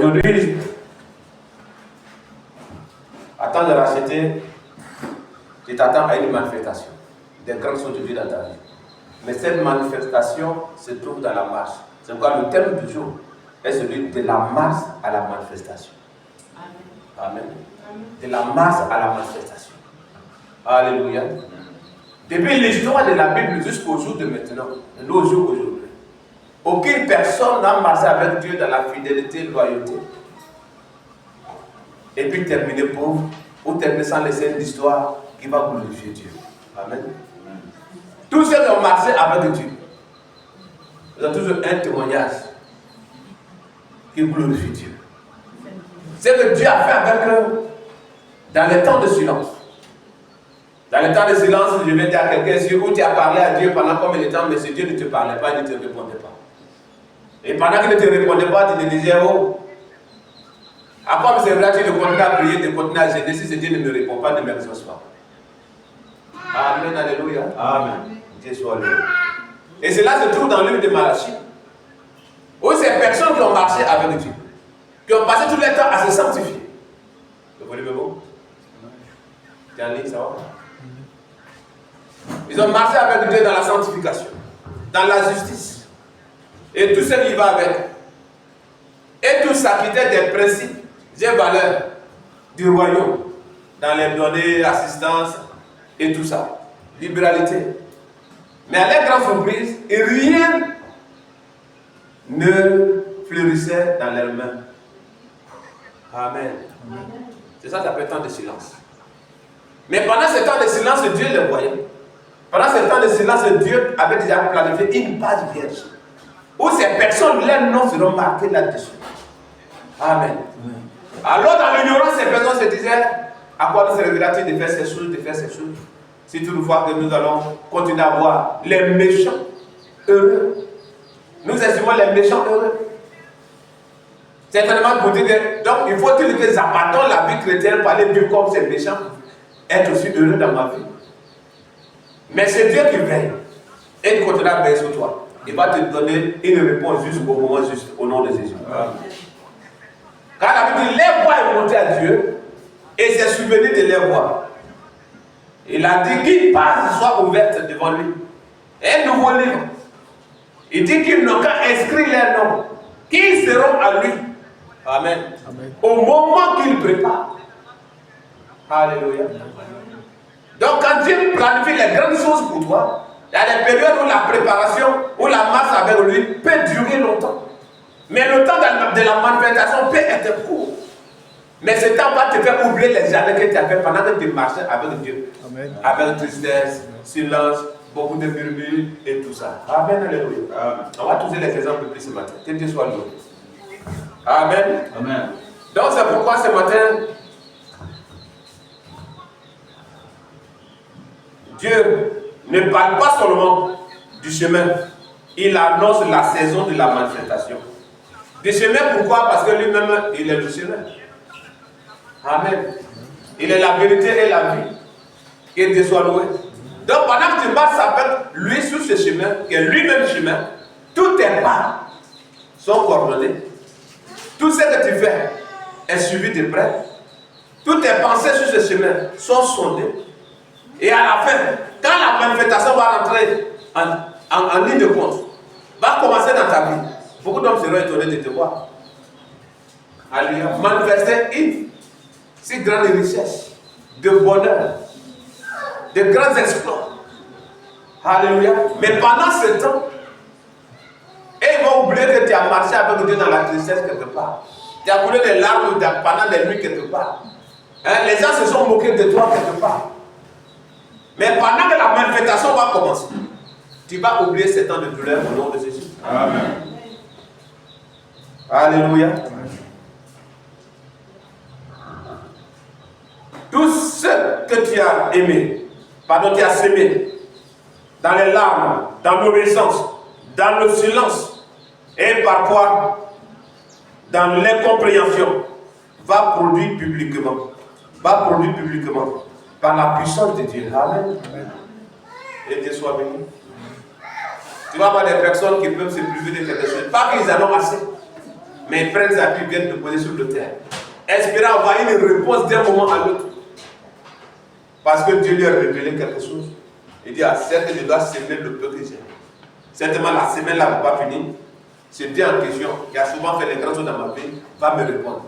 Aujourd'hui, attends de racheter, tu t'attends à une manifestation. Des grandes choses de Dieu dans ta vie. Mais cette manifestation se trouve dans la marche. C'est pourquoi le thème du jour est celui de la marche à la manifestation. Amen. De la marche à la manifestation. Alléluia. Depuis l'histoire de la Bible jusqu'au jour de maintenant, nos jours aujourd'hui, aucune personne n'a marché avec Dieu dans la fidélité et la loyauté. Et puis terminer pauvre, ou terminer sans laisser une histoire qui va glorifier Dieu. Amen. Tous ceux qui ont marché avec Dieu, ils ont toujours un témoignage qui glorifie Dieu. C'est ce que Dieu a fait avec eux dans les temps de silence. Dans les temps de silence, je vais dire à quelqu'un si où tu as parlé à Dieu pendant combien de temps, mais si Dieu ne te parlait pas, il ne te répondait pas. Et pendant qu'il ne te répondait pas, tu te disais, oh, à quoi c'est vrai, tu ne continues à prier, tu continues à gêner, si ce Dieu ne me répond pas, ne m'exauce pas. Amen, alléluia. Amen. Dieu soit loué. Et cela se trouve dans le livre de Malachie, où ces personnes qui ont marché avec Dieu, qui ont passé tout leur temps à se sanctifier. Vous voyez le mot? Tu es en ligne, ça va? Ils ont marché avec Dieu dans la sanctification, dans la justice, et tout ce qui va avec. Et tout ça qui était des principes, des valeurs du royaume, dans les données, assistance et tout ça, libéralité. Mais à leur grande surprise, rien ne fleurissait dans leurs mains. Amen. C'est ça qui appelle temps de silence. Mais pendant ce temps de silence, Dieu le voyait. Pendant ce temps de silence, Dieu avait déjà planifié une page vierge. Où ces personnes, leurs noms seront marqués là-dessus. Amen. Alors dans l'ignorance, ces personnes se disaient, à quoi nous servira-t-il de faire ces choses, de faire ces choses? Si toutefois que nous allons continuer à voir les méchants heureux. Nous estimons les méchants heureux. Certainement pour dire que, donc il faut-il que j'abandonne la vie chrétienne pour aller vivre comme ces méchants, être aussi heureux dans ma vie. Mais c'est Dieu qui veille. Et il continuera à veiller sur toi. Il va te donner une réponse juste au moment juste, au nom de Jésus. Amen. Car la Bible dit, les voies est montée à Dieu et s'est souvenu de les voies. Il a dit qu'une page soit ouverte devant lui. Un nouveau livre. Il dit qu'ils n'ont qu'à inscrire leurs noms, qu'ils seront à lui. Amen. Amen. Au moment qu'il prépare. Alléluia. Donc quand Dieu planifie les grandes choses pour toi, il y a des périodes où la préparation, où la marche avec lui peut durer longtemps. Mais le temps de la manifestation peut être court. Mais ce temps va te faire oublier les années que tu as fait pendant que tu marchais avec Dieu. Amen. Avec tristesse, silence, beaucoup de murmures et tout ça. Amen, alléluia. Amen. On va tous les exemples plus ce matin. Que Dieu soit loué. Amen. Amen. Donc c'est pourquoi ce matin, Dieu ne parle pas seulement du chemin. Il annonce la saison de la manifestation. Du chemin, pourquoi? Parce que lui-même, il est le chemin. Amen. Il est la vérité et la vie. Que Dieu soit loué. Donc pendant que tu marches avec lui sur ce chemin, qui est lui-même chemin, tous tes pas sont coordonnés. Tout ce que tu fais est suivi de près. Toutes tes pensées sur ce chemin sont sondées. Et à la fin, quand la manifestation va rentrer en ligne de compte, va commencer dans ta vie, beaucoup d'hommes seront étonnés de te voir. Alléluia. Manifester une si grande richesse de bonheur, de grands exploits. Alléluia. Mais pendant ce temps, ils vont oublier que tu as marché avec Dieu dans la tristesse quelque part. Tu as coulé des larmes pendant des nuits quelque part. Hein? Les gens se sont moqués de toi quelque part. Mais pendant que la manifestation va commencer, tu vas oublier ces temps de douleur au nom de Jésus. Amen. Alléluia. Amen. Tout ce que tu as aimé, tu as semé, dans les larmes, dans l'obéissance, dans le silence, et parfois dans l'incompréhension, va produire publiquement. Par la puissance de Dieu. Amen. Amen. Et Dieu soit béni. Tu vas avoir des personnes qui peuvent se priver de quelque chose. Pas qu'ils en ont assez. Mais ils prennent ça et viennent te poser sur le terre. Espérant avoir une réponse d'un moment à l'autre. Parce que Dieu lui a révélé quelque chose. Il dit, certes, je dois semer le peu que j'ai. Certainement, la semaine là ne va pas finir. C'est Dieu en question, qui a souvent fait les grandes choses dans ma vie, va me répondre.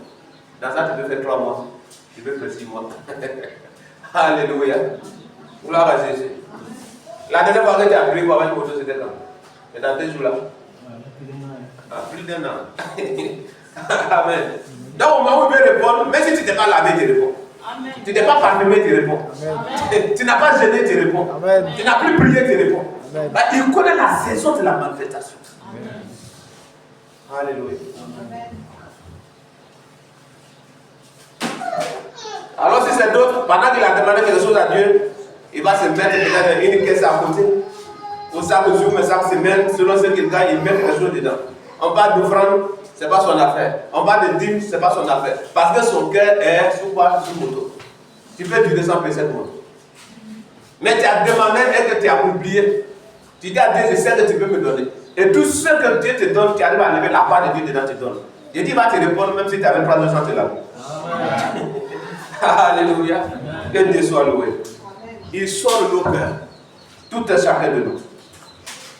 Dans ça, tu peux faire 3 mois. Tu peux faire 6 mois. Alléluia. Gloire à Jésus. La dernière fois que tu as prié pour avoir une moto, c'était quand? C'est dans 2 jours là. Plus d'un an. Amen. Donc au moment où il veut répondre, même si tu n'es pas lavé, tu réponds. Amen. Tu n'es pas parfumé, tu réponds. Amen. Tu n'as pas gêné, tu réponds. Amen. Tu n'as plus prié, tu réponds. Bah, il connaît la saison de la manifestation. Amen. Alléluia. Amen. Alors si c'est d'autres, pendant qu'il a demandé quelque chose à Dieu, il va se mettre peut-être une caisse à côté. Pour ça, monsieur, mais ça se met, selon ce qu'il gagne, il met quelque chose dedans. On parle d'offrande, ce n'est pas son affaire. On parle de dîme, ce n'est pas son affaire. Parce que son cœur est sous quoi? Sous moto. Tu peux durer sans payer cette moto. Mais tu as demandé et que tu as oublié. Tu dis à Dieu, je sais que tu peux me donner. Et tout ce que Dieu te donne, tu arrives à lever la part de Dieu dedans, tu donnes. Dieu il va te répondre même si tu avais 3 200 de la vie. Alléluia. Que Dieu soit loué. Il sort de nos cœurs. Tout est chacun de nous.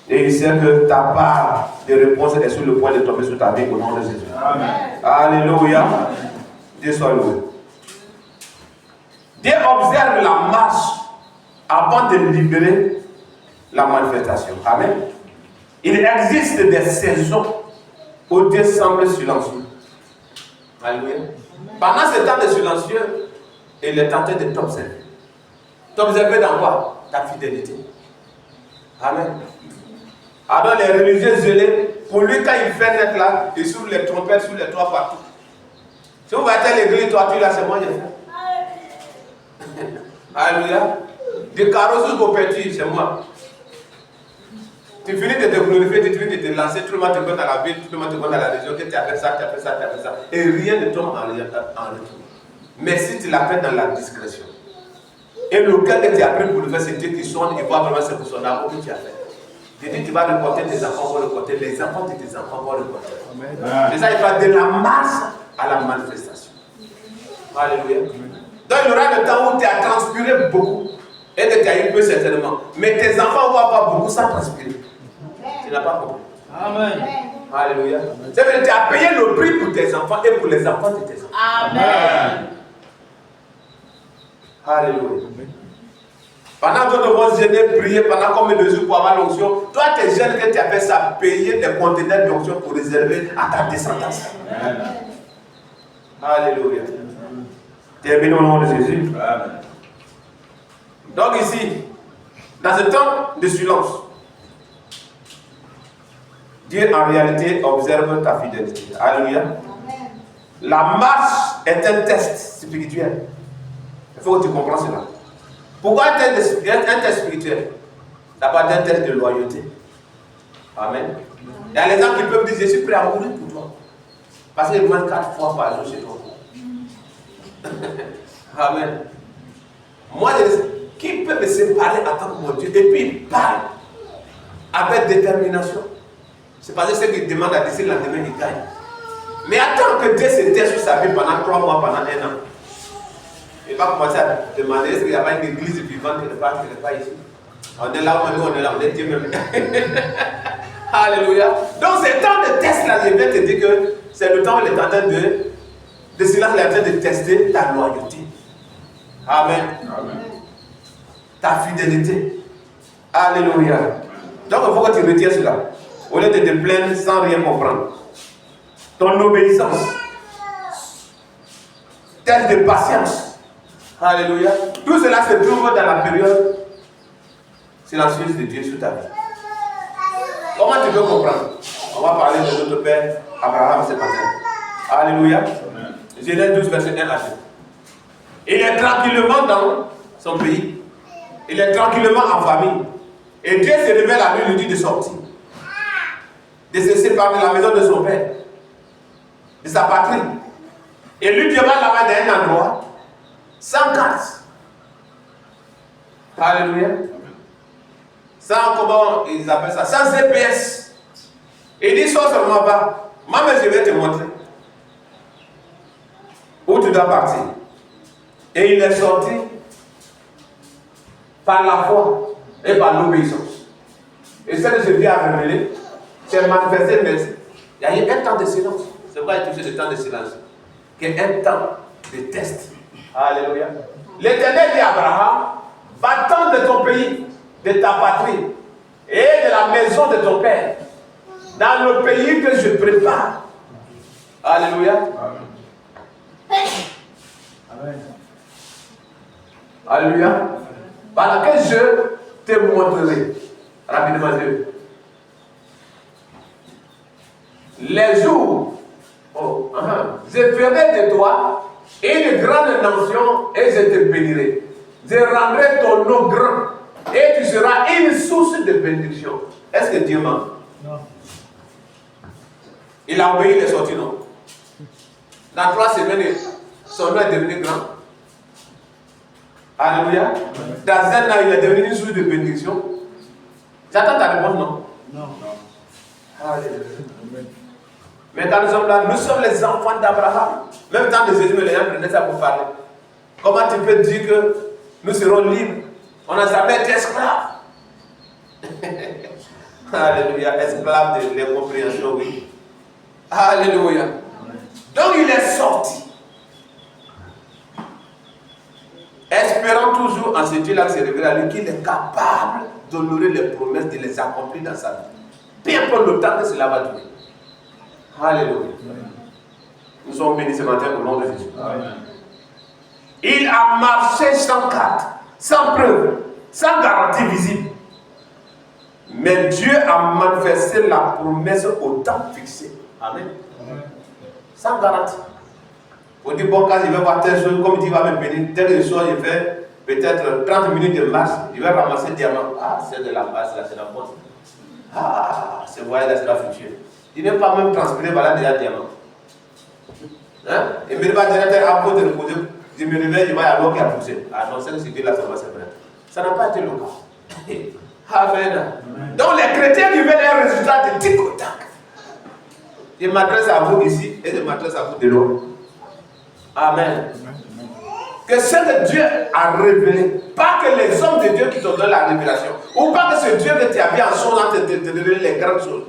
Et il sait que ta part de réponse est sur le point de tomber sur ta vie au nom de Jésus. Amen. Alléluia. Dieu soit loué. Dieu observe la marche avant de libérer la manifestation. Amen. Il existe des saisons où Dieu semble silencieux. Alléluia. Pendant ce temps de silencieux, il est en train de t'observer. T'observer dans quoi? Ta fidélité. Amen. Alors les religieux zélés, pour lui quand il fait naître là, il s'ouvre les trompettes sur les toits partout. Si vous voyez l'église, toi tu là, c'est moi qui ai fait. Alléluia. Du carreau jusqu'au petit, c'est moi. Tu finis de te glorifier, tu finis de te lancer, tout le monde te connaît dans la ville, tout le monde te connaît dans la région, que tu as fait ça, tu as fait ça, tu as fait ça. Et rien ne tombe en retour. Mais si tu l'as fait dans la discrétion, et le cœur que tu as pris pour le faire, c'est Dieu qui sonne, il voit vraiment ce que son amour que tu as fait. Tu dis, tu vas reporter tes enfants, vont reporter, les enfants de tes enfants vont reporter. C'est ça, il va de la masse à la manifestation. Alléluia. Donc il y aura le temps où tu as transpiré beaucoup, et que tu as eu peu certainement. Mais tes enfants vont avoir beaucoup sans transpirer. Tu n'as pas compris. Amen. Alléluia. C'est-à-dire que tu as payé le prix pour tes enfants et pour les enfants de tes enfants. Amen. Alléluia. Pendant que nous devons gêner, prier pendant combien de jours pour avoir l'onction, toi tes jeunes que tu as fait ça, payer des conteneurs d'onction pour réserver à ta descendance. Amen. Alléluia. Terminons au nom de Jésus. Amen. Donc ici, dans ce temps de silence, Dieu en réalité observe ta fidélité. Alléluia. La marche est un test spirituel. Il faut que tu comprennes cela. Pourquoi un test spirituel? D'abord un test de loyauté. Amen. Il y a les gens qui peuvent dire, je suis prêt à mourir pour toi. Parce qu'ils vont 4 fois par jour chez toi. Amen. Moi, qui peut me séparer en tant que mon Dieu? Et puis il parle avec détermination. C'est parce que ce qu'il demande à Dieu, le lendemain, il gagne. Mais attends que Dieu se tait sur sa vie pendant 3 mois, pendant 1 an. Il va commencer à demander est-ce qu'il n'y a pas une église vivante qui n'est pas ici. On est là, on est là, on est Dieu même. Alléluia. Donc, c'est le temps de test là, je vais te dire que c'est le temps où il est en train de silence, il est en train de tester ta loyauté. Amen. Amen. Ta fidélité. Alléluia. Donc, il faut que tu retires cela. Au lieu de te plaindre sans rien comprendre. Ton obéissance. Test de patience. Alléluia. Tout cela se trouve dans la période silencieuse de Dieu sur ta vie. Comment tu peux comprendre? On va parler de notre père Abraham ce matin. Alléluia. Genèse 12, verset 1 à 2. Il est tranquillement dans son pays. Il est tranquillement en famille. Et Dieu se révèle à lui, lui dit de sortir. De se séparer de la maison de son père. De sa patrie. Et lui, Dieu va là-bas dans un endroit sans carte. Alléluia. Sans, comment ils appellent ça? Sans GPS. Il dit, sors seulement va. Moi, je vais te montrer. tu dois partir. Et il est sorti par la foi et par l'obéissance. Et ce que je viens à révéler, c'est manifesté, mais il y a eu un temps de silence. C'est pourquoi il y a touché le temps de silence. Qui est un temps de test. Alléluia. L'Éternel dit à Abraham, va-t'en de ton pays, de ta patrie et de la maison de ton père, dans le pays que je prépare. Alléluia. Amen. Alléluia. Par laquelle je te montrerai rapidement Dieu. Les jours, je ferai de toi une grande nation et je te bénirai. Je rendrai ton nom grand et tu seras une source de bénédiction. Est-ce que Dieu ment? Non. Il a obéi, il est sorti, non? Dans 3 semaines, son nom est devenu grand. Alléluia. Dans un an, il est devenu une source de bénédiction. J'attends ta réponse, non? Non. Alléluia. Mais quand nous sommes là, nous sommes les enfants d'Abraham. Même temps de Jésus, les gens prenaient ça pour parler. Comment tu peux dire que nous serons libres? On n'a jamais été esclaves. Alléluia. Esclaves de l'incompréhension, oui. Alléluia. Donc il est sorti. Espérant toujours en ce Dieu-là qui s'est révélé à lui qu'il est capable d'honorer les promesses, de les accomplir dans sa vie. Peu importe le temps que cela va durer. Alléluia. Nous sommes bénis ce matin au nom de Jésus. Amen. Il a marché sans carte, sans preuve, sans garantie visible. Mais Dieu a manifesté la promesse au temps fixé. Amen. Amen. Sans garantie. On dit, bon, quand je vais voir telle chose, comme il dit, il va me bénir, tel soir, je fais peut-être 30 minutes de marche, je vais ramasser le diamant. Ah, c'est de la masse, là, c'est la bonne. Ah, ce voyage-là, c'est la future. Il n'est pas même transpiré, voilà déjà le diamant. Hein? Et me va dire, à côté de reposer, je me réveille, je vais à l'eau qui a poussé. Ah non, c'est ce que là, ça va se faire. Ça n'a pas été le cas. Amen. Donc les chrétiens qui veulent un résultat de tic au tac. Je m'adresse à vous ici et je m'adresse à vous de l'autre. Amen. Que ce que Dieu a révélé, pas que les hommes de Dieu qui te donnent la révélation, ou pas que ce Dieu que tu as vu en son nom te révéler les grandes choses,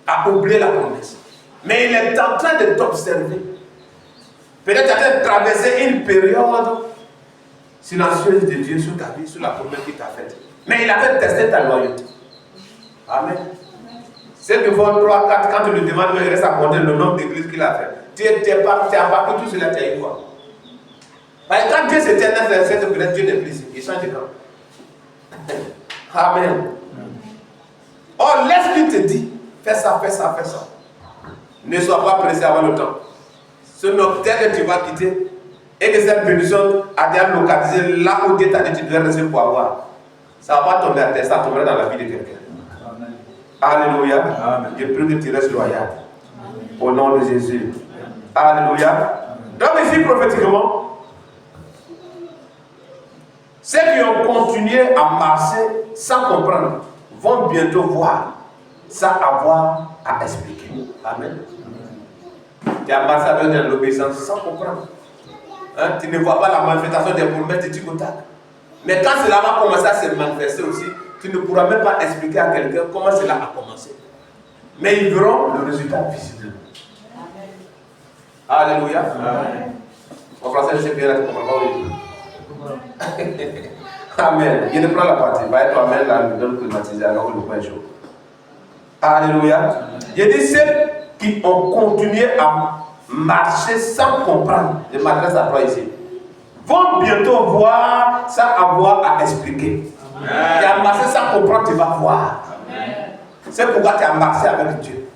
a oublié la promesse. Mais il est en train de t'observer. Peut-être tu es en train de traverser une période silencieuse de Dieu sur ta vie, sur la promesse qu'il t'a faite. Mais il avait testé ta loyauté. Amen. C'est devant 3, 4, quand tu lui demandes, il reste à compter le nombre d'églises qu'il a fait. Tu as pas tout cela, tu as eu quoi? Parce que quand Dieu s'éternel vers cette grâce, Dieu n'est plus ici. Il change de camp. Amen. Or, l'Esprit te dit, fais ça, fais ça, fais ça. Ne sois pas pressé avant le temps. Sinon, dès que tu vas quitter, et que cette bénédiction a été localisée là où Dieu t'a dit tu dois rester pour avoir, ça ne va pas tomber à terre, ça tomberait dans la vie de quelqu'un. Alléluia. Amen. Je prie que tu restes loyal. Au nom de Jésus. Alléluia. Donc ici, prophétiquement, ceux qui ont continué à marcher sans comprendre vont bientôt voir sans avoir à expliquer. Amen. Tu as marché avec de l'obéissance sans comprendre. Hein? Tu ne vois pas la manifestation des promesses de Ticotac. Mais quand cela va commencer à se manifester aussi, tu ne pourras même pas expliquer à quelqu'un comment cela a commencé. Mais ils verront le résultat visible. Alléluia. Amen. En français, je sais bien, tu ne comprends pas. Amen. Il ne prend la partie. Va être toi-même là, le donne climatisé alors que le pain est chaud. Alléluia. Il dit ceux qui ont continué à marcher sans comprendre, je m'adresse à toi ici, vont bientôt voir sans avoir à expliquer. Tu as marché sans comprendre, tu vas voir. C'est pourquoi tu as marché avec Dieu.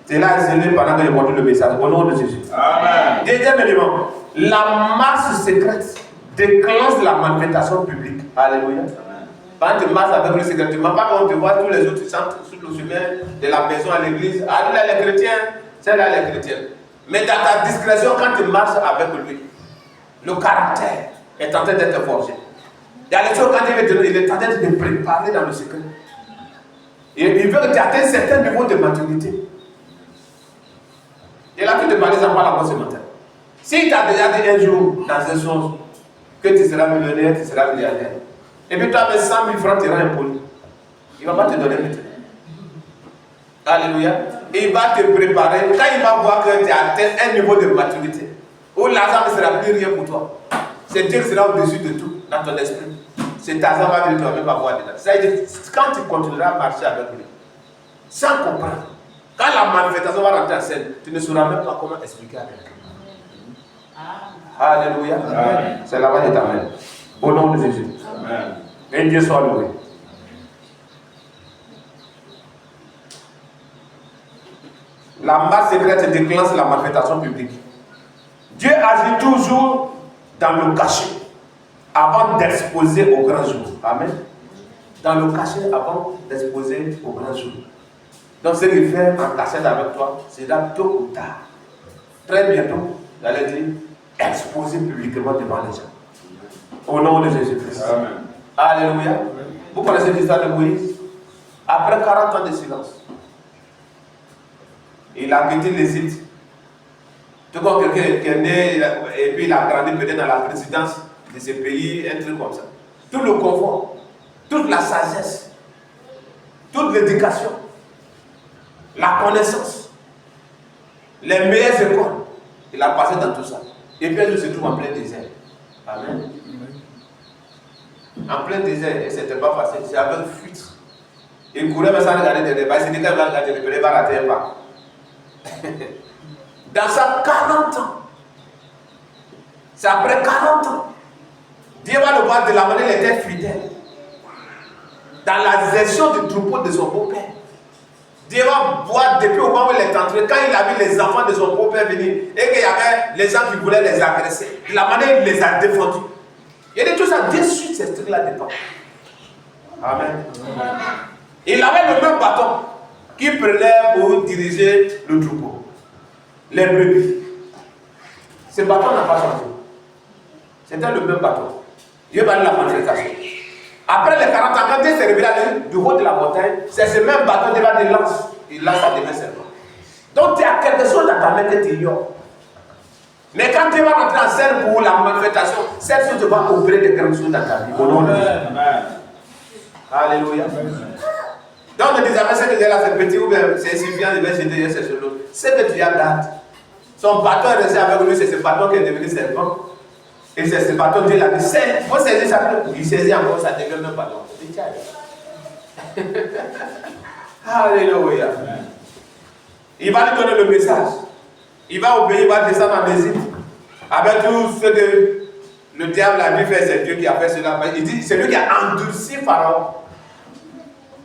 Tu l'as zélé pendant que je montre le message. Au nom de Jésus. Amen. Deuxième élément, la marche secrète déclenche la manifestation publique. Alléluia. Quand tu marches avec le secret, tu ne marches pas quand on te voit tous les autres, tu centres sur le chemin de la maison à l'église. Ah, là, les chrétiens, c'est là les chrétiens. Mais dans ta discrétion, quand tu marches avec lui, le caractère est en train d'être forgé. Il y a les choses quand il est en train de te préparer dans le secret. Et il veut que tu atteignes un certain niveau de maturité. Il a pu te parler ça par la voix ce matin. S'il t'a déjà dit un jour dans un sens que tu seras millionnaire, tu seras milliardaire, et puis tu as 100 000 francs, tu iras impoli, il ne va pas te donner maintenant. Alléluia. Il va te préparer. Quand il va voir que tu as atteint un niveau de maturité, où l'argent ne sera plus rien pour toi, c'est Dieu qui sera au-dessus de tout dans ton esprit. Cet argent va venir, tu ne vas même pas voir dedans. C'est-à-dire, quand tu continueras à marcher avec lui, sans comprendre, quand la manifestation va rentrer en scène, tu ne sauras même pas comment expliquer à quelqu'un. Alléluia. C'est là-bas que je t'amène. Au nom de Jésus. Amen. Et Dieu soit loué. La masse secrète déclenche la manifestation publique. Dieu agit toujours dans le cachet avant d'exposer au grand jour. Amen. Dans le cachet avant d'exposer au grand jour. Donc ce qu'il fait en cachette avec toi, c'est là tôt ou tard. Très bientôt, j'allais dire, exposer publiquement devant les gens. Au nom de Jésus-Christ. Amen. Alléluia. Amen. Vous connaissez l'histoire de Moïse? Après 40 ans de silence, il a quitté l'Égypte. Tout comme quelqu'un qui est né et puis il a grandi peut-être dans la présidence de ce pays, un truc comme ça. Tout le confort, toute la sagesse, toute l'éducation, la connaissance, les meilleures écoles, il a passé dans tout ça. Et puis il se trouve en plein désert. Amen. En plein désert, et c'était pas facile, c'est avec fuite. Il courait mais sans regarder des débats, il s'est dit qu'il va regarder des débats, il va rater un pas. Dans sa 40 ans, c'est après 40 ans, Dieu va le voir de la manière il était fidèle. Dans la gestion du troupeau de son beau-père. Dieu va voir depuis au moment où il est entré, quand il a vu les enfants de son beau-père venir et qu'il y avait les gens qui voulaient les agresser, de la manière il les a défendus. Il a dit tout ça, Dieu suit ces trucs-là dedans. Amen. Il avait le même bâton qu'il prenait pour diriger le troupeau. Les brebis. Ce bâton n'a pas changé. C'était le même bâton. Dieu va aller la manifestation. Après les 40 ans, quand Dieu s'est révélé du haut de la montagne, c'est ce même bâton qui va dire lance. Il lance à devient serpent. Donc tu as quelque chose dans ta main que tu ignores. Mais quand tu vas rentrer en scène pour la manifestation, cette chose va opérer de quelque chose dans ta vie. Au nom de Dieu. Alléluia. Donc ne dis jamais ce que j'ai là, c'est petit ou bien c'est suffisant, je vais jeter ces choses. Ce que tu as garde. Son bâton est resté avec lui, c'est ce bâton qui est devenu serpent. Et c'est ce bâton, Dieu l'a dit, il faut saisir ça. Il saisit encore, ça devient même bâton. Alléluia. Il va lui donner le message. Il va obéir, il va descendre en Égypte. Avec tout ce que le diable a dû faire, c'est Dieu qui a fait cela. Il dit, c'est lui qui a endurci Pharaon.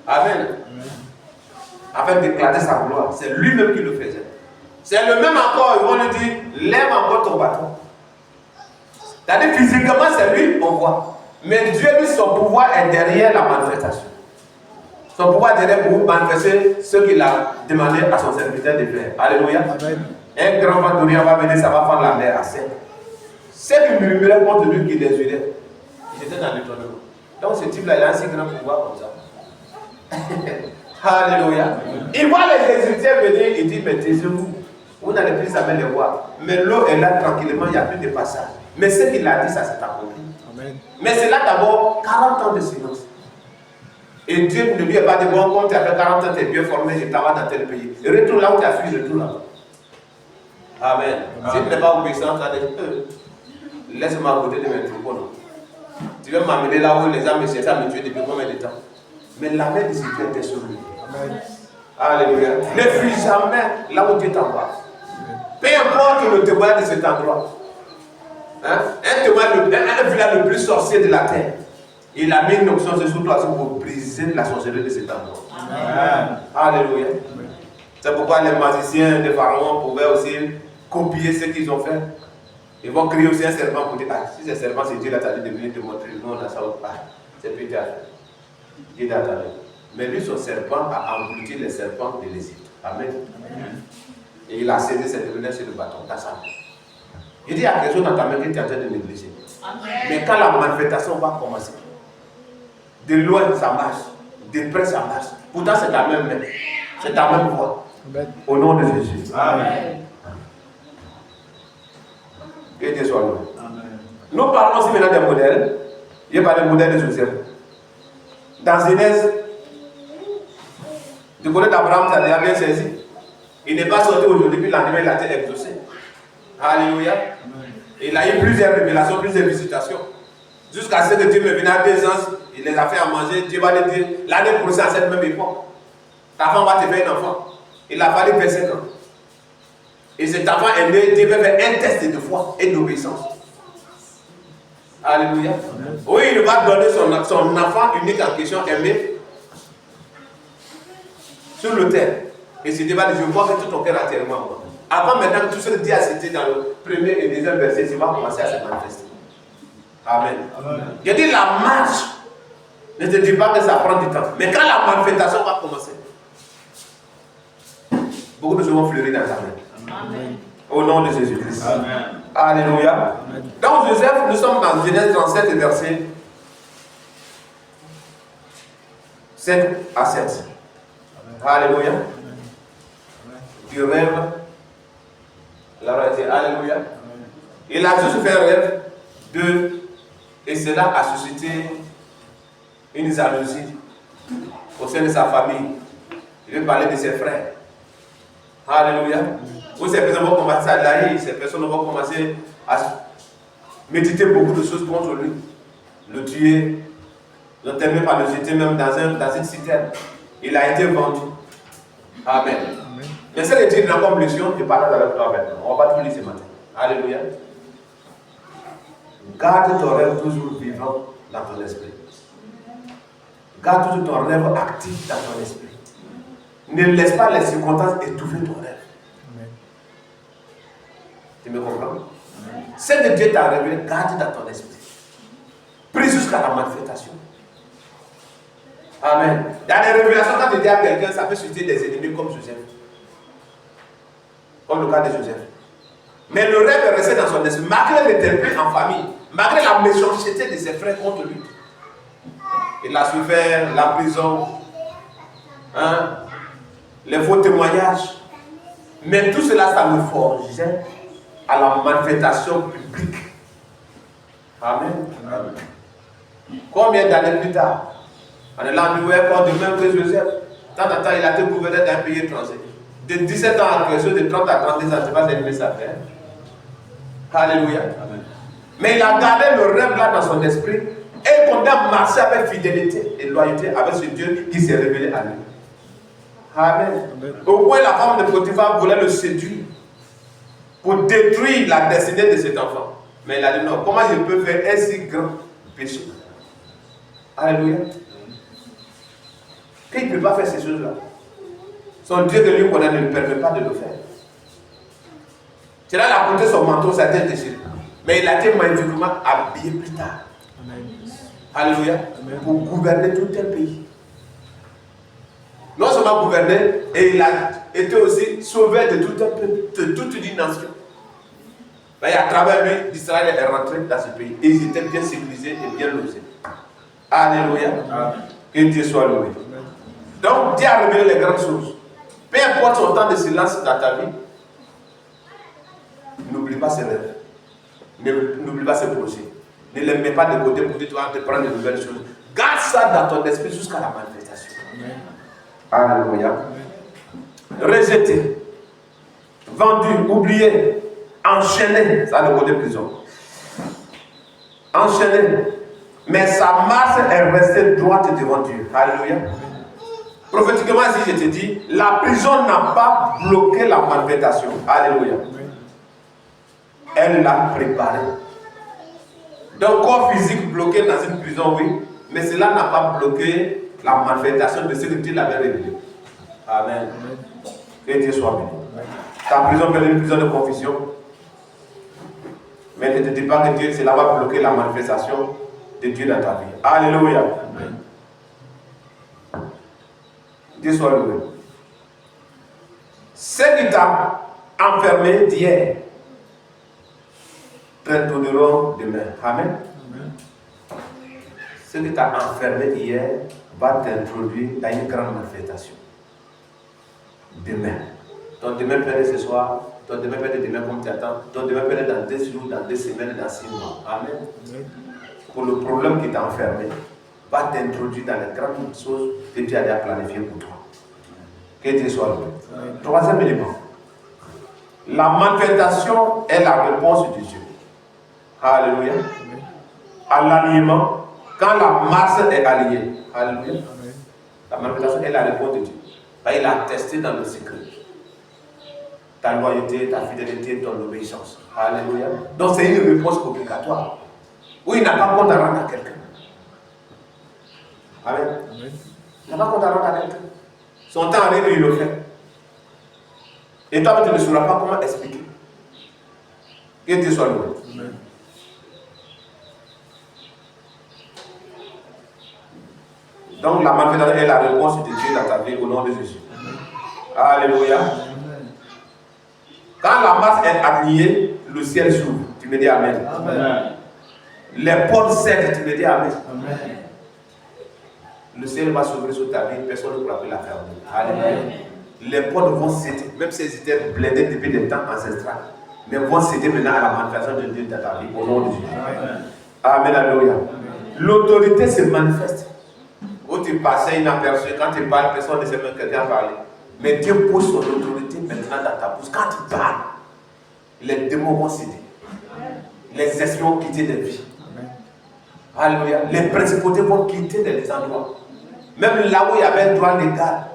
Amen. Afin d'éclater sa gloire. C'est lui-même qui le faisait. C'est le même encore, ils vont lui dire, lève encore ton bâton. C'est-à-dire physiquement, c'est lui, on voit. Mais Dieu, lui, son pouvoir est derrière la manifestation. Son pouvoir est derrière pour manifester ce qu'il a demandé à son serviteur de faire. Alléluia. Amen. Un grand vent d'Orient va venir, ça va prendre la mer à sec. Ceux qui murmuraient contre lui, qui les huilaient, ils étaient dans l'étonnement. Donc ce type-là, il a un si grand pouvoir comme ça. Alléluia. Il voit les Égyptiens venir, il dit, mais taisez-vous. Vous n'allez plus jamais les voir. Mais l'eau est là tranquillement, il n'y a plus de passage. Mais ce qu'il a dit, ça s'est accompli. Mais c'est là d'abord 40 ans de silence. Et Dieu ne lui a pas dit, bon, comme tu as fait 40 ans, tu es bien formé, je t'envoie dans tel pays. Retourne là où tu as fui, retourne là. Amen. Si tu n'es pas obéissant, tu as dit, laisse-moi à côté de mes troupeaux, non. Tu veux m'amener là où les gens me cherchent à me tuer depuis combien de temps? Mais la main de Dieu était sur lui. Amen. Alléluia. Ne fuis jamais là où Dieu t'envoie. Peu importe le témoin de cet endroit. Hein? Un témoin, un village le plus sorcier de la terre. Il a mis une option sur toi pour briser la sorcellerie de cet endroit. Amen. Alléluia. C'est pourquoi les magiciens de Pharaon pouvaient aussi copier ce qu'ils ont fait. Ils vont créer aussi un serpent pour dire, ah, si c'est serpent, c'est Dieu là, t'as dit de venir te montrer. Nous, on a ça ou pas. C'est plus tard. Dieu a donné. Mais lui, son serpent a englouti les serpents de l'Égypte. Amen. Amen. Et il a saisi cette devenue sur le bâton, dans sa main. Il dit, il y a quelque chose dans ta main que tu es en train de négliger. Mais quand la manifestation va commencer, de loin ça marche, de près ça marche. Pourtant c'est ta même main, c'est ta même voix. Au nom de Jésus. Amen. Que Dieu soit loué. Nous parlons aussi maintenant des modèles. Il y a pas de modèle de Joseph. Dans Genèse, du côté d'Abraham, ça a déjà bien saisi. Il n'est pas sorti aujourd'hui, puis l'année il a été exaucé. Alléluia. Il a eu plusieurs révélations, plusieurs visitations. Jusqu'à ce que Dieu me vienne à 2 ans, il les a fait à manger. Dieu va lui dire, l'année prochaine à cette même époque, ta femme va te faire un enfant. Il a fallu 25 ans. Et cet enfant est né, Dieu va faire un test de foi et d'obéissance. Alléluia. Oui, il va donner son enfant unique en question, aimé, sur le terre. Et c'est débat, je vois que tout ton cœur entièrement moi. Avant maintenant, tout ce que Dieu a cité dans le premier et deuxième verset, ça va commencer à se manifester. Amen. Je dis la marche, ne te dis pas que ça prend du temps. Mais quand la manifestation va commencer, beaucoup de choses vont fleurir dans ta main. Amen. Au nom de Jésus-Christ. Amen. Alléluia. Dans Joseph, nous sommes dans Genèse 37, verset 7 à 7. Alléluia. Du rêve. La réalité. Alléluia. Il a juste fait un rêve et cela a suscité une jalousie au sein de sa famille. Il veut parler de ses frères. Alléluia. Où ces personnes vont commencer à l'haïr, ces personnes vont commencer à méditer beaucoup de choses contre lui, le tuer, l'enterrer par le jeter même dans une citerne. Il a été vendu. Amen. Mais c'est le titre comme leçon, je parle avec toi maintenant. On va pas tout lire ce matin. Alléluia. Garde ton rêve toujours vivant dans ton esprit. Garde toujours ton rêve actif dans ton esprit. Ne laisse pas les circonstances étouffer ton rêve. Amen. Tu me comprends? Ce que Dieu t'a révélé, garde dans ton esprit. Prie jusqu'à la manifestation. Amen. Il y a des révélations quand tu dis à quelqu'un, ça peut susciter des ennemis comme Joseph. Comme le cas de Joseph. Mais le rêve est resté dans son esprit. Malgré les ténèbres en famille, malgré la méchanceté de ses frères contre lui. Il a souffert la prison, les faux témoignages. Mais tout cela, ça me forgeait à la manifestation publique. Amen. Amen. Combien d'années plus tard, on est là, on est de même que Joseph. Tant en temps, il a été gouverneur d'un pays étranger. De 17 ans à quelque chose, de 30 à 32 ans, je ne sais pas si c'est sa frère. Alléluia. Amen. Mais il a gardé le rêve là dans son esprit et il continue à marcher avec fidélité et loyauté avec ce Dieu qui s'est révélé à lui. Amen. Amen. Au point, la femme de Potiphar voulait le séduire pour détruire la destinée de cet enfant. Mais il a dit non, comment je peux faire un si grand péché? Alléluia. Qu'il ne peut pas faire ces choses-là. Son Dieu que lui connaît ne lui permet pas de le faire. C'est là qu'il a porté son manteau, sa tête déchirée. Mais il a été magnifiquement habillé plus tard. Amen. Alléluia. Amen. Pour gouverner tout un pays. Non seulement gouverner, et il a été aussi sauvé de tout un peuple, de toute une nation. Et à travers lui, Israël est rentré dans ce pays. Et ils étaient bien sécurisés et bien logés. Alléluia. Amen. Que Dieu soit loué. Amen. Donc, Dieu a révélé les grandes choses. Peu importe son temps de silence dans ta vie, n'oublie pas ses rêves. N'oublie pas ses projets. Ne les mets pas de côté pour dire tu vas te prendre de nouvelles choses. Garde ça dans ton esprit jusqu'à la manifestation. Amen. Alléluia. Rejeté, vendu, oublié, enchaîné, ça le côté prison. Enchaîné. Mais sa marche est restée droite devant Dieu. Alléluia. Prophétiquement, si je te dis, la prison n'a pas bloqué la manifestation. Alléluia. Elle l'a préparé. Donc, corps physique bloqué dans une prison, oui, mais cela n'a pas bloqué la manifestation de ce que Dieu l'avait révélé. Amen. Que Dieu soit béni. Ta prison peut être une prison de confusion, mais ne te dis pas que Dieu, cela va bloquer la manifestation de Dieu dans ta vie. Alléluia. Amen. Dieu soit loué. Ce qui t'a enfermé d'hier te retourneront demain. Amen. Amen. Ce qui t'a enfermé hier va t'introduire dans une grande manifestation. Demain. Donc demain, prenez ce soir, Ton demain peut être demain comme tu attends. Ton demain peut être dans 2 jours, dans 2 semaines, dans 6 mois. Amen. Pour le problème qui t'a enfermé, va t'introduire dans les grandes choses que tu as déjà planifiées pour toi. Que Dieu soit loué. Troisième élément. La manifestation est la réponse de Dieu. Alléluia. À l'alignement, quand la masse est alliée, alléluia. La manifestation est la réponse de Dieu. Il a testé dans le secret ta loyauté, ta fidélité, ton obéissance. Alléluia. Donc c'est une réponse obligatoire. Où il n'a pas compte à rendre à quelqu'un. Amen. Il n'a pas compte à rendre à quelqu'un. Son temps arrive, il le fait. Et toi, tu ne sauras pas comment expliquer. Que Dieu soit loué. Donc la manifestation est la réponse de Dieu dans ta vie au nom de Jésus. Alléluia. Quand la masse est alignée, le ciel s'ouvre. Tu me dis Amen. Amen. Les portes cèdent, tu me dis Amen. Amen. Le ciel va s'ouvrir sur ta vie, personne ne pourra plus la fermer. Alléluia. Les portes vont céder, même si elles étaient blindées depuis des temps ancestrales, mais vont céder maintenant à la manifestation de Dieu dans ta vie au nom de Jésus. Amen. Alléluia. L'autorité se manifeste. Où tu passais inaperçu, quand tu parles, personne ne sait même que quelqu'un parler. Mais Dieu pose son autorité maintenant dans ta bouche. Quand tu parles, les démons vont céder. Les esprits vont quitter des vies. Alléluia. Les principautés vont quitter des endroits. Même là où il y avait un droit légal,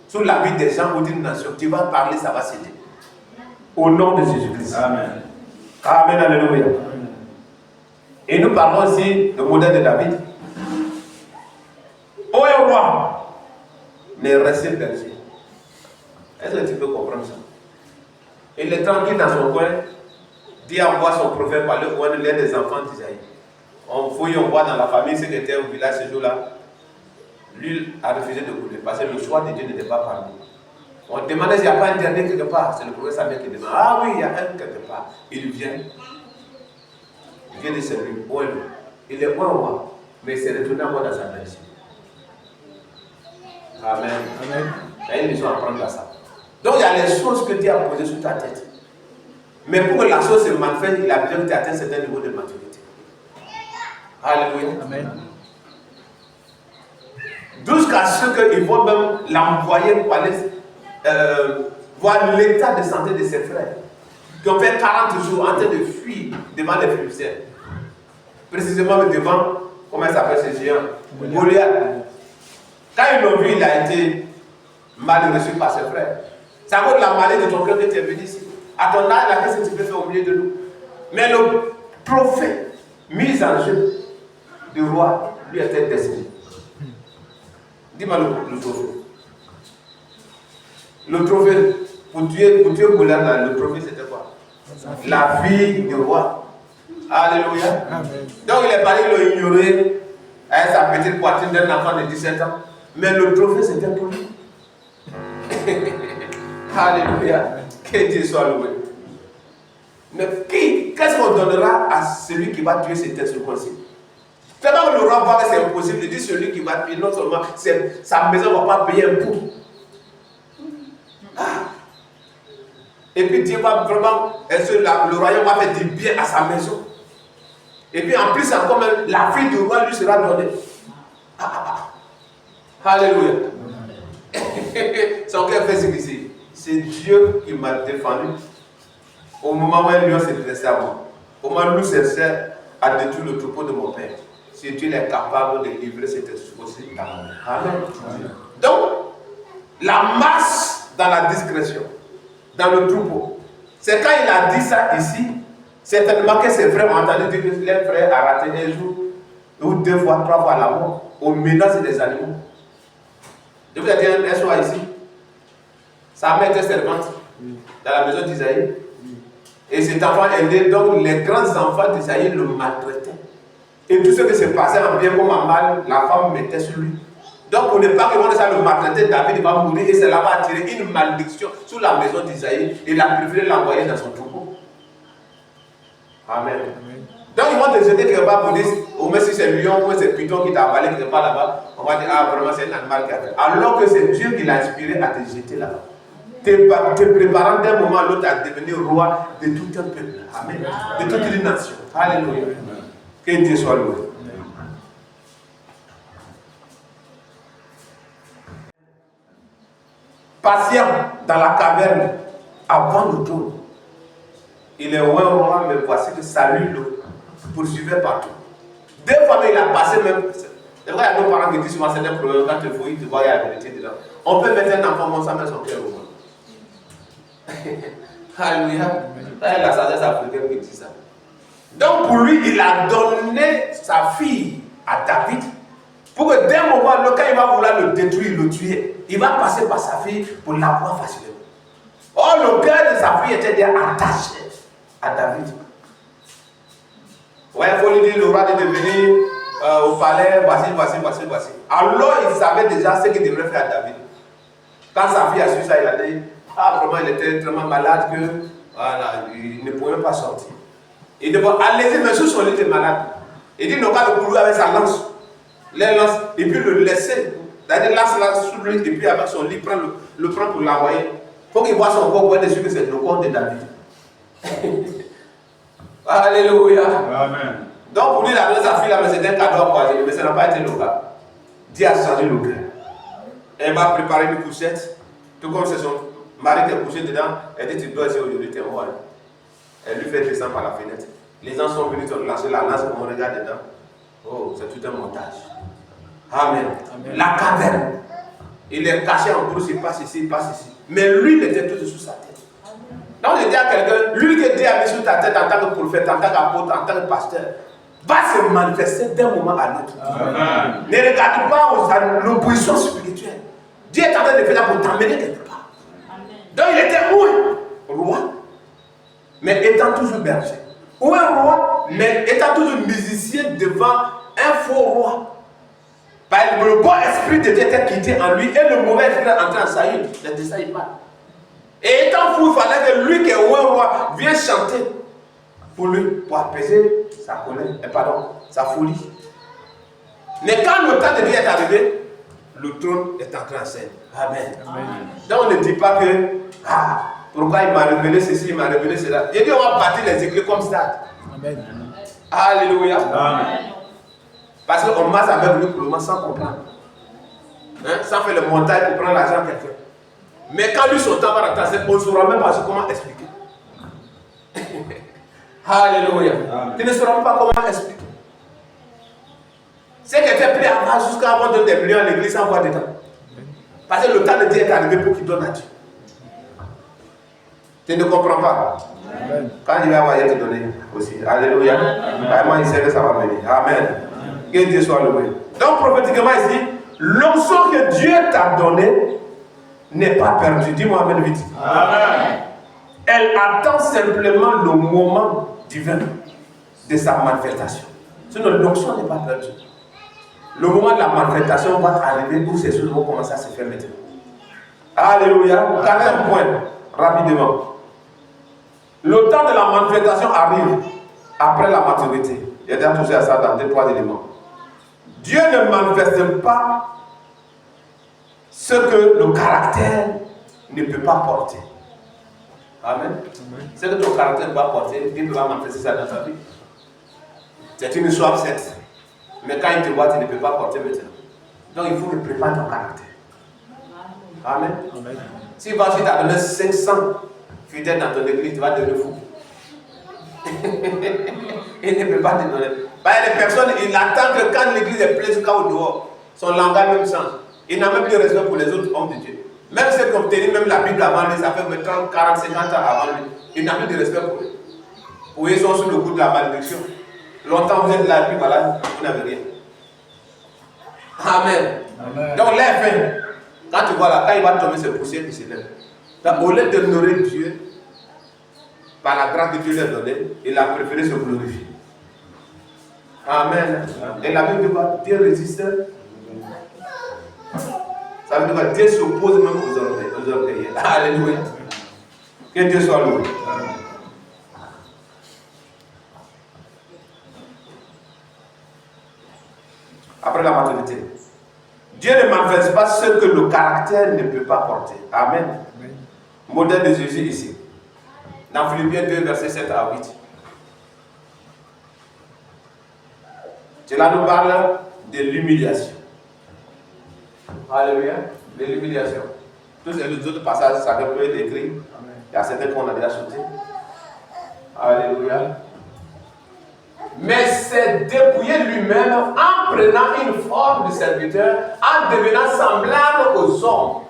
sur la vie des gens ou d'une nation, tu vas parler, ça va céder. Au nom de Jésus-Christ. Amen. Amen. Alléluia. Et nous parlons aussi du modèle de David. Ô roi, mais restez berger. Est-ce que tu peux comprendre ça? Il est tranquille dans son coin. Dieu envoie son prophète parler au coin de l'air des enfants d'Isaïe. On fouille, on voit dans la famille ce qui était au village ce jour-là. Lui a refusé de couler parce que le choix de Dieu n'était pas parmi. On demandait s'il n'y a pas un dernier quelque part. C'est le prophète Samuel qui demande. Ah oui, il y a un quelque part. Il vient. Il vient de servir. Il est bon roi, mais il s'est retourné encore dans sa bergerie. Amen. Amen. Il y a une leçon à prendre à ça. Donc il y a les choses que Dieu a posées sur ta tête. Mais pour que la chose se manifeste, il a besoin que tu atteignes un certain niveau de maturité. Alléluia. Amen. Jusqu'à ce qu'ils vont même l'envoyer pour aller voir l'état de santé de ses frères, qui ont fait 40 jours en train de fuir devant les Philistins. Précisément devant, comment il s'appelle ce géant? Goliath. Quand ils l'ont vu, il a été mal reçu par ses frères. C'est à cause de la maladie de ton cœur que tu es venu ici. À ton âge, qu'est-ce que tu peux faire au milieu de nous? Mais le prophète, mis en jeu du roi, lui était destiné. Dis-moi le trophée. Le trophée, pour tuer Goliath, le trophée c'était quoi? La vie du roi. Alléluia. Amen. Donc il est parti, il l'a ignoré avec sa petite poitrine d'un enfant de 17 ans. Mais le trophée c'était pour lui. Alléluia. Que Dieu soit loué. Mais qu'est-ce qu'on donnera à celui qui va tuer cet incirconcis? Tellement le roi voit que c'est impossible, il dit celui qui va tuer, non seulement sa maison ne va pas payer un coup. Et puis Dieu va vraiment, le royaume va faire du bien à sa maison. Et puis en plus encore même, la fille du roi lui sera donnée. Alléluia. Son cœur fait ce qu'il sait. C'est Dieu qui m'a défendu. Au moment où un lion s'est dressé à moi. Au moment où nous cherchait à détruire le troupeau de mon père. Si Dieu est capable de livrer cet aussi dans la main. Amen. Donc, la marche dans la discrétion, dans le troupeau. C'est quand il a dit ça ici, certainement que ses frères ont entendu dire que leur frère a raté un jour, ou 2 fois, 3 fois la mort, aux menaces des animaux. Je vous ai dit un soir ici, sa mère était servante dans la maison d'Isaïe. Et cet enfant est né, donc les grands enfants d'Isaïe le maltraitaient. Et tout ce qui se passait en bien comme en mal, la femme mettait sur lui. Donc pour ne pas que ça le maltraiter, David va mourir et cela va attirer une malédiction sur la maison d'Isaïe. Il a préféré l'envoyer dans son troupeau. Amen. Donc ils vont te jeter quelque part pour dire, au moins si c'est lion ou c'est python qui t'a avalé quelque part là-bas, on va dire, ah vraiment c'est un animal qui a fait. Alors que c'est Dieu qui l'a inspiré à te jeter là-bas. te préparant d'un moment à l'autre à devenir roi de tout un peuple. Amen. De toute une nation. Alléluia. Que Dieu soit loué. Patient dans la caverne avant le trône. Il est roi, mais voici que Saül le poursuivait partout. Deux fois, mais il a passé même. C'est vrai, il y a nos parents qui disent souvent c'est un problème quand il faut, ils te voient, il y a la vérité dedans. On peut mettre un enfant, ça met son cœur au monde. Alléluia. C'est la sagesse africaine qui dit ça. Donc pour lui, il a donné sa fille à David pour que d'un moment, quand il va vouloir le détruire, le tuer, il va passer par sa fille pour l'avoir facilement. Or, le cœur de sa fille était déjà attaché à David. Ouais, il faut lui dire, le roi de devenir au palais, voici. Alors, il savait déjà ce qu'il devrait faire à David. Quand sa fille a su ça, il a dit, vraiment, il était tellement malade que voilà, il ne pouvait pas sortir. Il dit, bon, allez-y, mais sous son lit, il est malade. Il dit, non, pas le couloir avec sa lance. Les lances, et puis le laisser. C'est-à-dire, lance sous lui, et puis avec son lit, le prend pour l'envoyer. Il faut qu'il voit son corps pour être sûr que c'est le corps de David. Alléluia. Amen. Donc pour lui, il a donné sa fille là, mais c'était un cadeau empoisonné, mais ça n'a pas été le cas. Dieu a changé le cœur. Elle va préparer une couchette, tout comme c'est son mari qui est couché dedans. Elle dit, tu dois essayer aujourd'hui, tu es mort. Elle lui fait descendre par la fenêtre. Les gens sont venus te lancer la lance, comme on regarde dedans. Oh, c'est tout un montage. Amen. Amen. La caverne. Il est caché en brousse, il passe ici, il passe ici. Mais lui, il était tout sous sa tête. Donc je dis à quelqu'un, lui que Dieu a mis sur ta tête en tant que prophète, en tant qu'apôtre, en tant que pasteur, va se manifester d'un moment à l'autre. Ne regarde pas aux l'opposition spirituelle. Dieu est en train de faire ça pour t'emmener quelque part. Amen. Donc il était où? Roi, mais étant toujours berger. Ou un roi, mais étant toujours musicien devant un faux roi. Le bon esprit de Dieu était quitté en lui et le mauvais esprit est entré en Saül. C'est de ça il parle. Et étant fou, il fallait que lui qui est roi vienne chanter pour lui, pour apaiser sa colère, sa folie. Mais quand le temps de Dieu est arrivé, le trône est entré en scène. Amen. Amen. Donc on ne dit pas que, pourquoi il m'a révélé ceci, il m'a révélé cela. J'ai dit on va bâtir les églises comme ça. Amen. Alléluia. Amen. Parce qu'on marche avec lui pour le moment sans comprendre. Sans faire le montage pour prendre l'argent qu'il fait. Mais quand lui son temps va rentrer, on ne saura même pas comment expliquer. Alléluia. Tu ne sauras même pas comment expliquer. C'est qu'il était prêt à faire jusqu'à avoir donné des millions à l'église sans voir dedans. Parce que le temps de Dieu est arrivé pour qu'il donne à Dieu. Tu ne comprends pas. Amen. Quand il va avoir, il va te donner aussi. Alléluia. Vraiment, il sait que ça va venir. Amen. Que Dieu soit loué. Donc, prophétiquement ici, l'onction que Dieu t'a donnée n'est pas perdue. Dis-moi Amen vite. Amen. Elle attend simplement le moment divin de sa manifestation. Sinon, l'onction n'est pas perdue. Le moment de la manifestation va arriver où ces choses vont commencer à se faire maintenant. Alléluia. Quatrième point, rapidement. Le temps de la manifestation arrive après la maturité. Il y a déjà touché à ça dans 2-3 éléments. Dieu ne manifeste pas ce que le caractère ne peut pas porter. Amen. Ce que ton caractère ne peut pas porter, Dieu ne peut pas manifester ça dans ta vie. C'est une histoire absente. Mais quand il te voit, tu ne peux pas porter maintenant. Donc il faut que tu prépares ton caractère. Amen. Amen. Si tu as donné 500 fidèles dans ton église, tu vas devenir fou. Il ne peut pas te donner. Il y a des personnes, il attend que quand l'église est pleine jusqu'au dehors, son langage même change. Il n'a même plus de respect pour les autres hommes de Dieu. Même ceux qui ont tenu même la Bible avant lui, ça fait 30, 40, 50 ans avant lui. Il n'a plus de respect pour eux. Ou ils sont sous le coup de la malédiction. Longtemps vous êtes là, puis voilà, vous n'avez rien. Amen. Amen. Donc lève, quand tu vois là, quand il va tomber, c'est poussière qui se lève. Donc au lieu d'honorer Dieu, par la grâce que Dieu lui a donnée, il a préféré se glorifier. Amen. Et la Bible dit quoi? Dieu résiste. Ça veut dire que Dieu s'oppose même aux orgueilleux. Alléluia. Que Dieu soit loué. Après la maturité, Dieu ne manifeste pas ce que le caractère ne peut pas porter. Amen. modèle de Jésus ici. Dans Philippiens 2, versets 7 à 8. Cela nous parle de l'humiliation. Alléluia. De l'humiliation. Tous les autres passages, ça peut être écrit. Il y a certains qu'on a déjà sauté. Alléluia. Mais c'est dépouiller lui-même en prenant une forme de serviteur, en devenant semblable aux hommes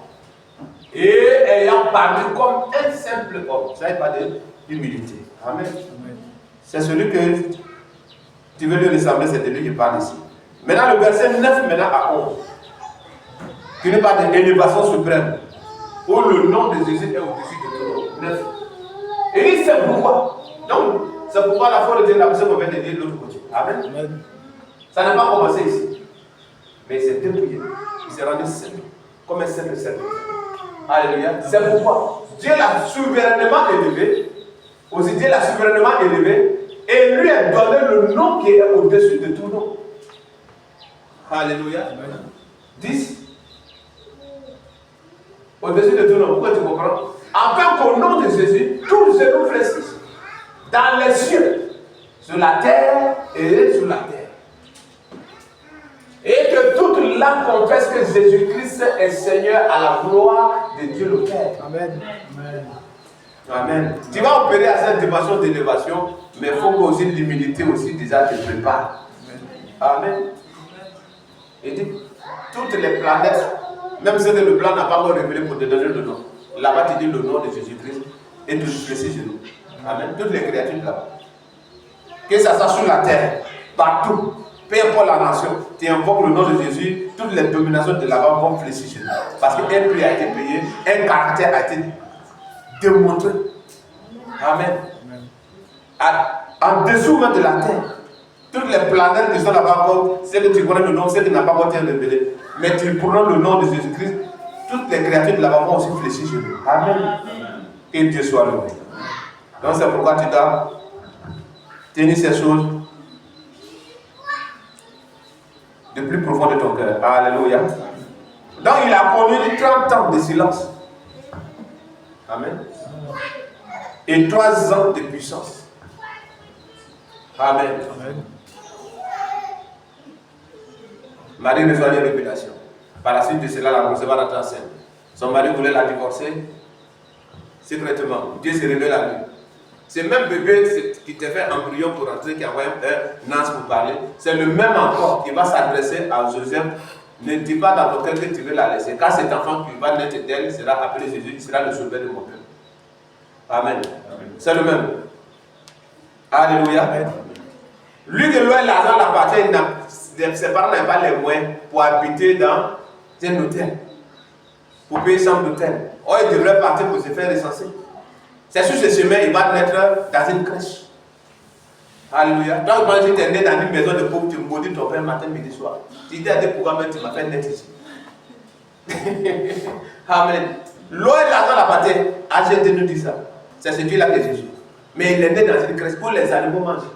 et ayant paru comme un simple homme. Ça n'est pas de l'humilité. Amen. C'est celui que tu veux lui ressembler, c'est de lui qui parle ici. Maintenant, le verset 9 maintenant à 11. Qui n'est pas d'élévation suprême, où le nom de Jésus est au-dessus de tout nom. 9. Et il sait pourquoi. Donc, c'est pourquoi la foi de Dieu, la personne qu'on vient de dire de l'autre côté. Amen. Amen. Ça n'a pas commencé ici. Mais il s'est dépouillé. Il s'est rendu simple. Comme un simple serviteur. Alléluia. C'est pourquoi Dieu l'a souverainement élevé. Aussi Dieu l'a souverainement élevé. Et lui a donné le nom qui est au-dessus de tout nom. Alléluia. Amen. 10. Au-dessus de tout nom. Pourquoi tu comprends? Afin qu'au nom de Jésus, tous genoux fléchissent. Dans les cieux, sur la terre et sous la terre. Et que toute langue confesse que Jésus-Christ est Seigneur à la gloire de Dieu le Père. Amen. Amen. Amen. Tu vas opérer à cette dimension d'élévation, mais il faut que aussi l'humilité aussi déjà te prépare. Amen. Et dit, toutes les planètes, même si le plan n'a pas encore révélé pour te donner le nom, là-bas tu dis le nom de Jésus-Christ et tu fléchis genoux. Amen. Toutes les créatures là-bas. Que ça soit sur la terre, partout, peu importe la nation, tu invoques le nom de Jésus, toutes les dominations de là-bas vont fléchir chez nous. Parce qu'un prix a été payé, un caractère a été démontré. Amen. En dessous même de la terre, toutes les planètes qui sont là-bas, celles que tu connais le nom, celles qui n'ont pas encore été révélées, mais tu prends le nom de Jésus-Christ, toutes les créatures de là-bas vont aussi fléchir chez nous. Amen. Que Dieu soit loué. Donc c'est pourquoi tu dois tenir ces choses de plus profond de ton cœur. Alléluia. Donc il a connu 30 ans de silence. Amen. Et 3 ans de puissance. Amen. Amen. Marie reçoit une révélation. Par la suite de cela, la recevoir dans ta scène. Son mari voulait la divorcer secrètement. Dieu se révèle à lui. C'est le même bébé qui t'a fait embryon pour entrer, qui a envoyé un ange pour parler. C'est le même encore qui va s'adresser à Joseph. Ne dis pas dans ton cœur que tu veux la laisser. Car cet enfant qui va naître d'elle sera appelé Jésus, il sera le sauveur de mon peuple. Amen. Amen. C'est le même. Alléluia. Amen. Lui que loin l'argent l'appartient, ses parents n'ont pas les moyens pour habiter dans un hôtel, pour payer chambre d'hôtel. Or, il devrait partir pour se faire recenser. C'est sur ce chemin, il va naître dans une crèche. Alléluia. Donc, quand tu es né dans une maison de pauvres, tu maudis ton père matin, midi, soir. Tu dis à des pourquoi même tu m'as fait naître ici. Amen. L'eau et l'argent l'appartient. Argentine nous dit ça. C'est ce Dieu-là que Jésus. Mais il est né dans une crèche où les animaux mangent.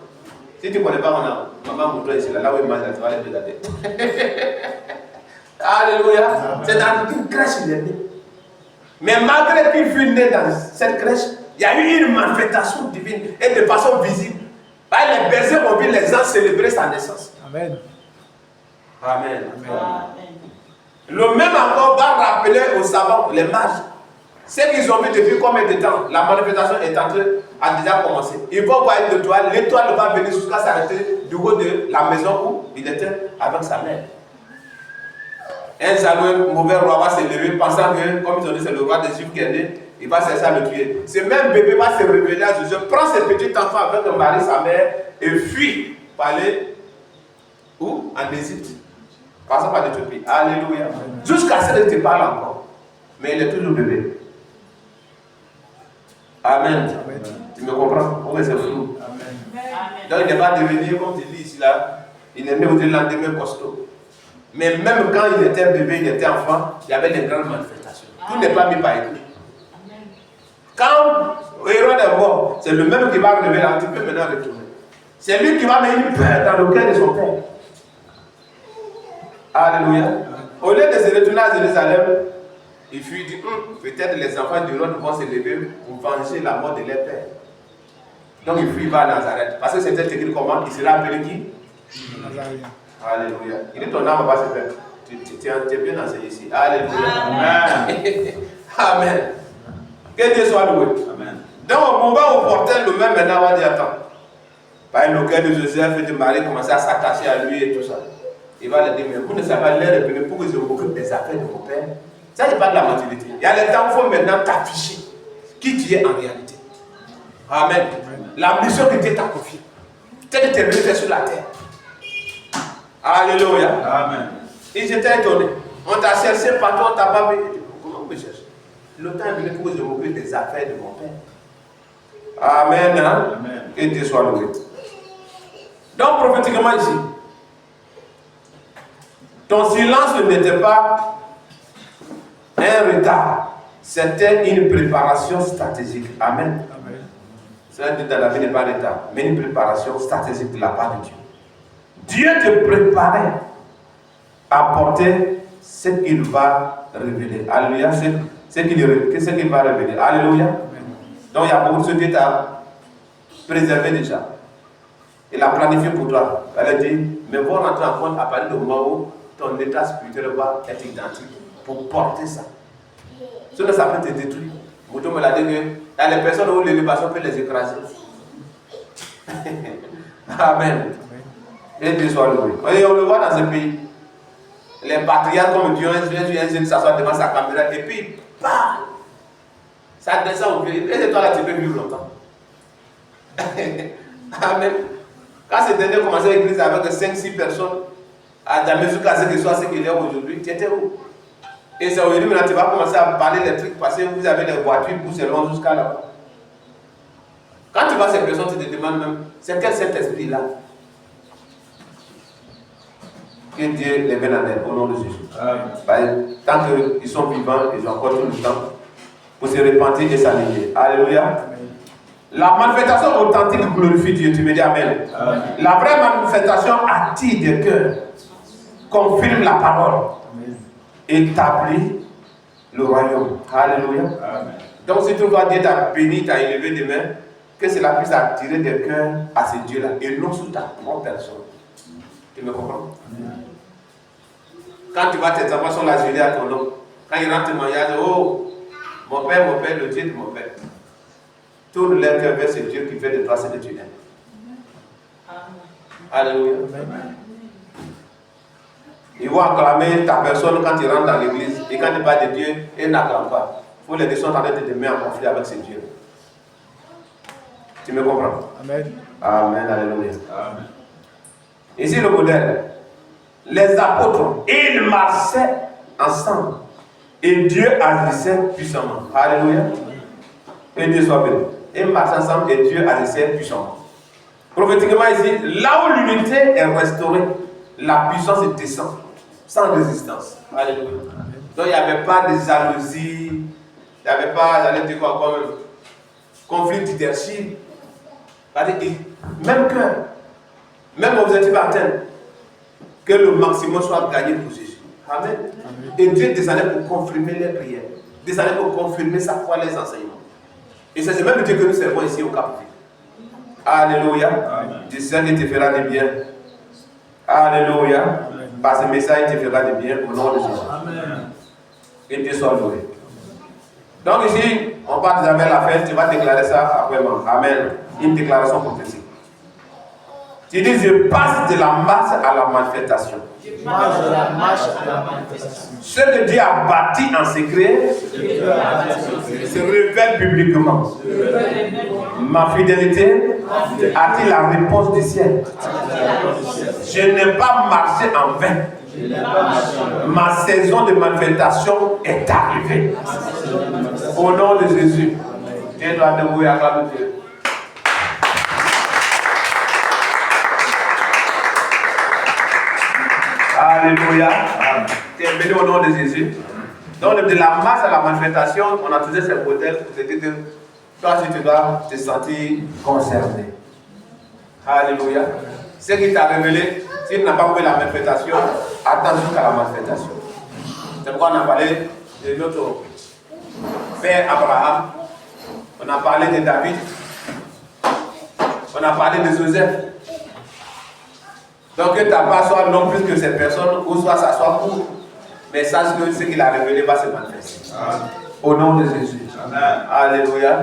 Si tu ne connais pas mon maman Mouton ici, là où il mange, tu vas les regarder. Alléluia. C'est dans une crèche qu'il est né. Mais malgré qu'il fut né dans cette crèche, il y a eu une manifestation divine et de façon visible. Les bergers ont vu les gens célébrer sa naissance. Amen. Amen. Amen. Le même encore va rappeler aux savants, les mages, ce qu'ils ont vu depuis combien de temps. La manifestation a déjà commencé. Ils vont voir une étoile, l'étoile va venir jusqu'à s'arrêter du haut de la maison où il était avec sa mère. Un jaloux mauvais roi va se lever pensant que, comme ils ont dit, c'est le roi des Juifs qui est né, il va chercher à le tuer. Ce même bébé va se révéler à Jésus, prend ce petit enfant avec le mari, sa mère, et fuit pour aller où? En Égypte. Passant par l'Éthiopie. Alléluia. Jusqu'à ce qu'il te parle encore. Mais il est toujours bébé. Amen. Amen. Tu me comprends? Oui, c'est flou. Amen. Donc il n'est pas devenu, comme tu dis ici là, il est né au lendemain costaud. Mais même quand il était bébé, il était enfant, il y avait des grandes manifestations. Tout n'est pas mis par écrit. Quand Hérode est mort, c'est le même qui va relever là, tu peux maintenant retourner. C'est lui qui va mettre une peur dans le cœur de son père. Alléluia. Au lieu de se retourner à Jérusalem, Il fuit, il dit, peut-être les enfants du roi vont se lever pour venger la mort de leur père. Donc il fuit, il va à Nazareth. Parce que c'était écrit comment? Il sera appelé qui? Nazarien. Alléluia. Il dit ton âme va se faire. Tu es bien enseigné ici. Alléluia. Amen. Amen. Que Dieu soit loué. Amen. Donc au moment où portait le même maintenant va dire attends. Par le cœur de Joseph et de Marie commencer à s'attacher à lui et tout ça. Il va leur dire, mais vous ne savez pas l'air de venir pour que je m'occupe des affaires de mon père. Ça n'est pas de la maturité. Il y a les temps où il faut maintenant t'afficher qui tu es en réalité. Amen. La mission que Dieu t'a confiée, c'est de te lever sur la terre. Alléluia. Amen. Ils étaient étonnés. On t'a cherché partout, on t'a pas vu. Comment on me cherche? Le temps est venu pour que je m'occupe des affaires de mon père. Amen. Hein? Amen. Que Dieu soit loué. Donc prophétiquement ici, ton silence n'était pas un retard, c'était une préparation stratégique. Amen. Amen. Cela dit dans la vie n'est pas un retard, mais une préparation stratégique de la part de Dieu. Dieu te préparait à porter ce qu'il va révéler. Alléluia. Ce qu'il va révéler. Alléluia. Amen. Donc il y a beaucoup de choses que tu as préservé déjà. Il a planifié pour toi. Elle a dit, mais vous rentrer en compte à partir du moment où ton état spirituel va être identique pour porter ça. Sinon, ça peut te détruire. Mouton me l'a dit que y a les personnes où l'élévation peut les écraser. Amen. Et Dieu soit loué. Et on le voit dans ce pays. Les patriarches, comme Dieu, un jeune s'assoit devant sa caméra et puis, bam, ça descend au pied. Et c'est toi là, tu peux vivre longtemps. Amen. Quand ce dernier commençait l'église avec 5-6 personnes, à la mesure qu'à ce que soit ce qu'il est aujourd'hui, tu étais où? Et c'est aujourd'hui, maintenant tu vas commencer à parler des trucs parce que vous avez des voitures pour se rendre jusqu'à là-bas. Quand tu vois ces personnes, tu te demandes même, c'est quel Saint-Esprit là? Que Dieu les mène en aide au nom de Jésus. Tant qu'ils sont vivants, ils ont encore tout le temps pour se repentir et s'aligner. Alléluia. La manifestation authentique glorifie Dieu. Tu me dis Amen. Amen. La vraie manifestation attire des cœurs, confirme la parole, établit le royaume. Alléluia. Amen. Donc si tu dois Dieu t'a béni, t'a élevé des mains, que cela puisse attirer des cœurs à ce Dieu-là et non sous ta propre personne. Tu me comprends? Amen. Quand tu vois tes enfants sont là, gelés à ton nom, quand ils rentrent au mariage, oh, mon père, le Dieu de mon père. Tourne leur cœur vers ce Dieu qui fait de toi ce que tu aimes. Alléluia. Ils vont acclamer ta personne quand tu rentres dans l'église. Et quand tu parles de Dieu, ils n'acclament pas. Il faut les descendre en train de te mettre en conflit avec ce Dieu. Tu me comprends? Amen. Amen. Alléluia. Amen. Ici le modèle. Les apôtres, ils marchaient ensemble. Et Dieu agissait puissamment. Alléluia. Et Dieu soit béni. Ils marchent ensemble et Dieu agissait puissamment. Prophétiquement ici, là où l'unité est restaurée, la puissance descend sans résistance. Alléluia. Donc il n'y avait pas de jalousie, il n'y avait pas, j'allais dire quoi, comme conflit de leadership. Même cœur, même objectif atteint, que le maximum soit gagné pour Jésus. Amen. Amen. Et Dieu descendait pour confirmer les prières, descendait pour confirmer sa foi, les enseignements. Et c'est ce même Dieu que nous servons ici au Cap-Vert. Alléluia. Dieu sait qu'il te fera du bien. Alléluia. Par ce message, il te fera du bien au nom de Jésus. Amen. Et Dieu soit loué. Donc ici, on part déjà vers la fin, tu vas déclarer ça après moi. Amen. Une déclaration prophétique. Tu dis, je passe de la marche à la manifestation. Je passe de la marche à la manifestation. Ce que Dieu a bâti en secret se révèle publiquement. Ma fidélité a-t-il la réponse du ciel? Je n'ai pas marché en vain. Ma saison de manifestation est arrivée. Au nom de Jésus. Dieu doit debout et acclamer Dieu. Alléluia. Tu es béni au nom de Jésus. Donc de la masse à la manifestation, on a toujours ce modèle pour te dire que toi tu dois te sentir concerné. Alléluia. Ce qui t'a révélé, si tu n'as pas fait la manifestation, attends jusqu'à la manifestation. C'est pourquoi on a parlé de notre père Abraham. On a parlé de David. On a parlé de Joseph. Donc que ta part soit non plus que ces personnes, ou soit ça soit pour. Mais sache que ce qu'il a révélé va se manifester. Au nom de Jésus. Amen. Alléluia.